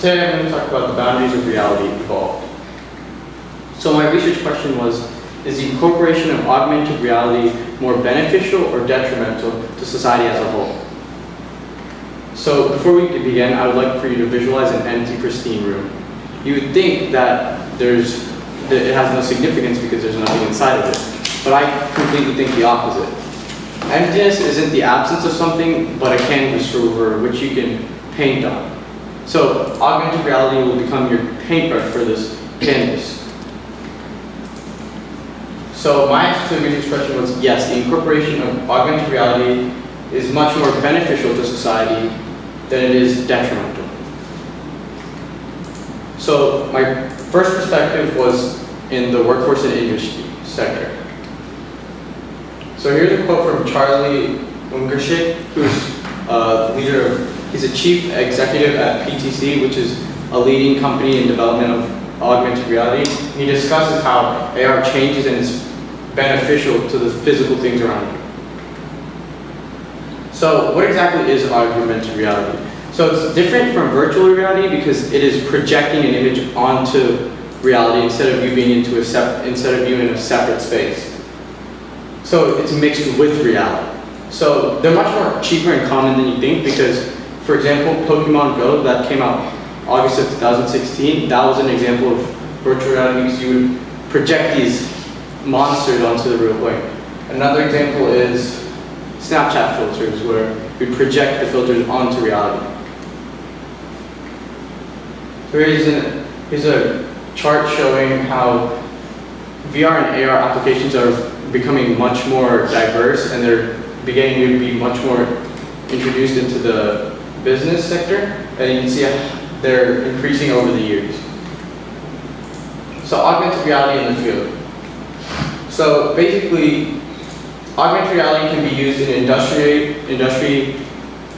Today I'm going to talk about the boundaries of reality involved. So my research question was, is the incorporation of augmented reality more beneficial or detrimental to society as a whole? So before we begin, I would like for you to visualize an empty, pristine room. You would think that it has no significance because there's nothing inside of it, but I completely think the opposite. Emptiness isn't the absence of something, but a canvas over which you can paint on. So augmented reality will become your paintbrush for this canvas. So my answer to the research question was yes, the incorporation of augmented reality is much more beneficial to society than it is detrimental. So my first perspective was in the workforce and industry sector. So here's a quote from Charlie Ungerschik, who's he's a chief executive at PTC, which is a leading company in development of augmented reality. He discusses how AR changes and is beneficial to the physical things around you. So what exactly is augmented reality? So it's different from virtual reality because it is projecting an image onto reality instead of you being in a separate space. So it's mixed with reality. So they're much more cheaper and common than you think because, for example, Pokemon Go that came out August of 2016, that was an example of virtual reality because you would project these monsters onto the real point. Another example is Snapchat filters where we project the filters onto reality. So here's a chart showing how VR and AR applications are becoming much more diverse and they're beginning to be much more introduced into the business sector, and you can see they're increasing over the years. So augmented reality in the field. So basically, augmented reality can be used in industry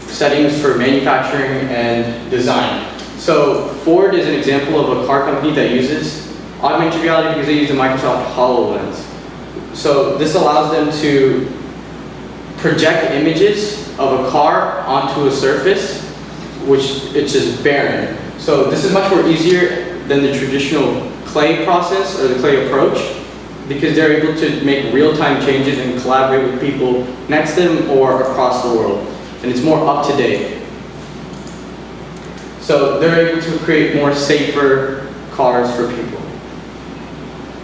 settings for manufacturing and design. So Ford is an example of a car company that uses augmented reality because they use the Microsoft HoloLens. So this allows them to project images of a car onto a surface, which it's just barren. So this is much more easier than the traditional clay process or the clay approach because they're able to make real-time changes and collaborate with people next to them or across the world. And it's more up to date. So they're able to create more safer cars for people.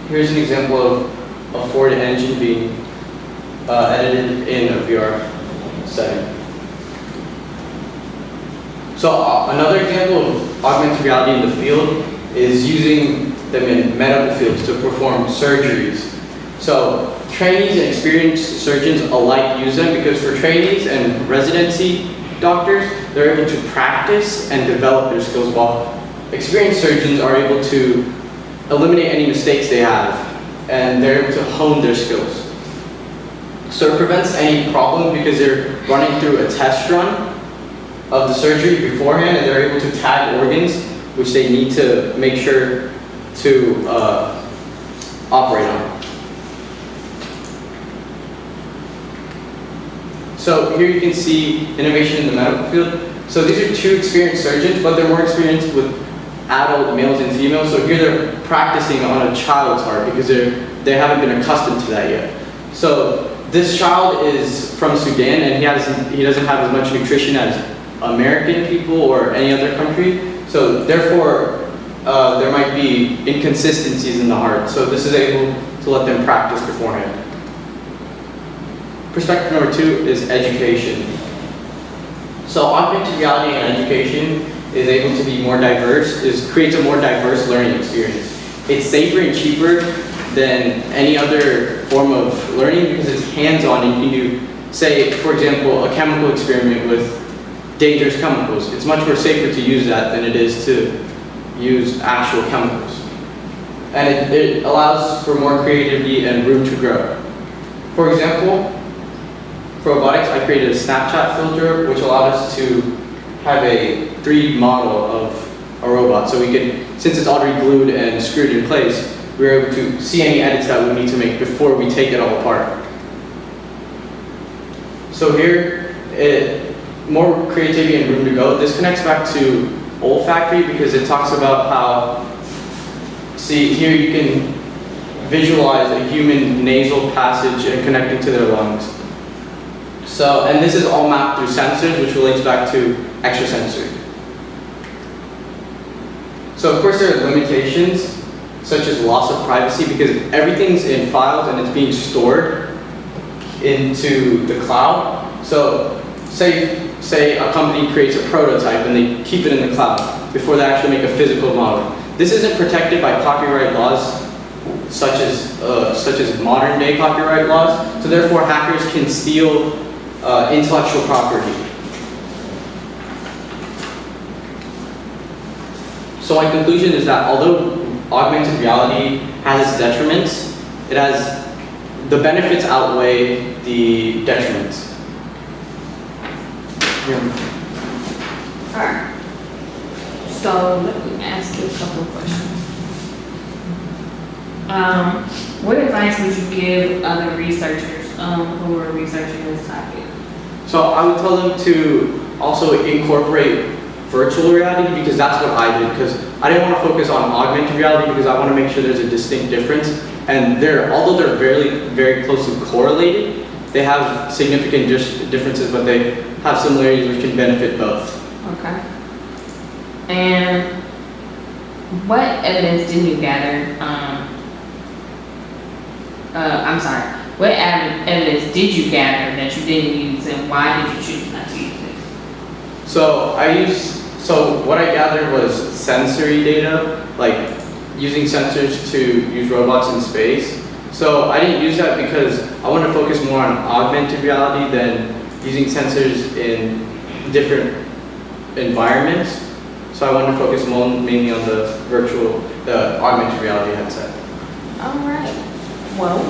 Here's an example of a Ford engine being edited in a VR setting. So another example of augmented reality in the field is using them in medical fields to perform surgeries. So trainees and experienced surgeons alike use them because for trainees and residency doctors, they're able to practice and develop their skills while experienced surgeons are able to eliminate any mistakes they have and they're able to hone their skills. So it prevents any problem because they're running through a test run of the surgery beforehand and they're able to tag organs which they need to make sure to operate on. So here you can see innovation in the medical field. So these are two experienced surgeons, but they're more experienced with adult males and females. So here they're practicing on a child's heart because they haven't been accustomed to that yet. So this child is from Sudan and he doesn't have as much nutrition as American people or any other country. So therefore, there might be inconsistencies in the heart. So this is able to let them practice beforehand. Perspective number 2 is education. So augmented reality and education is able to be more diverse, creates a more diverse learning experience. It's safer and cheaper than any other form of learning because it's hands-on and you can do, say, for example, a chemical experiment with dangerous chemicals. It's much more safer to use that than it is to use actual chemicals. And it allows for more creativity and room to grow. For example, for robotics, I created a Snapchat filter which allowed us to have a 3D model of a robot. So we could, since it's already glued and screwed in place, we were able to see any edits that we need to make before we take it all apart. So here, more creativity and room to go. This connects back to olfactory because it talks about how, see here you can visualize a human nasal passage and connecting to their lungs. So, and this is all mapped through sensors, which relates back to extrasensory. So of course there are limitations, such as loss of privacy, because everything's in files and it's being stored into the cloud. So say a company creates a prototype and they keep it in the cloud before they actually make a physical model. This isn't protected by copyright laws such as modern day copyright laws, so therefore hackers can steal intellectual property. So my conclusion is that although augmented reality has its detriments, it has the benefits outweigh the detriments. Alright. So let me ask you a couple of questions. What advice would you give other researchers who are researching this topic? So I would tell them to also incorporate virtual reality, because that's what I did, because I didn't want to focus on augmented reality because I want to make sure there's a distinct difference. And although they're very, very closely correlated, they have significant differences, but they have similarities which can benefit both. Okay. And what evidence did you gather? What evidence did you gather that you didn't use, and why did you choose not to use it? So what I gathered was sensory data, like using sensors to use robots in space. So I didn't use that because I want to focus more on augmented reality than using sensors in different environments. So I wanted to focus mainly on the augmented reality headset. All right. Well,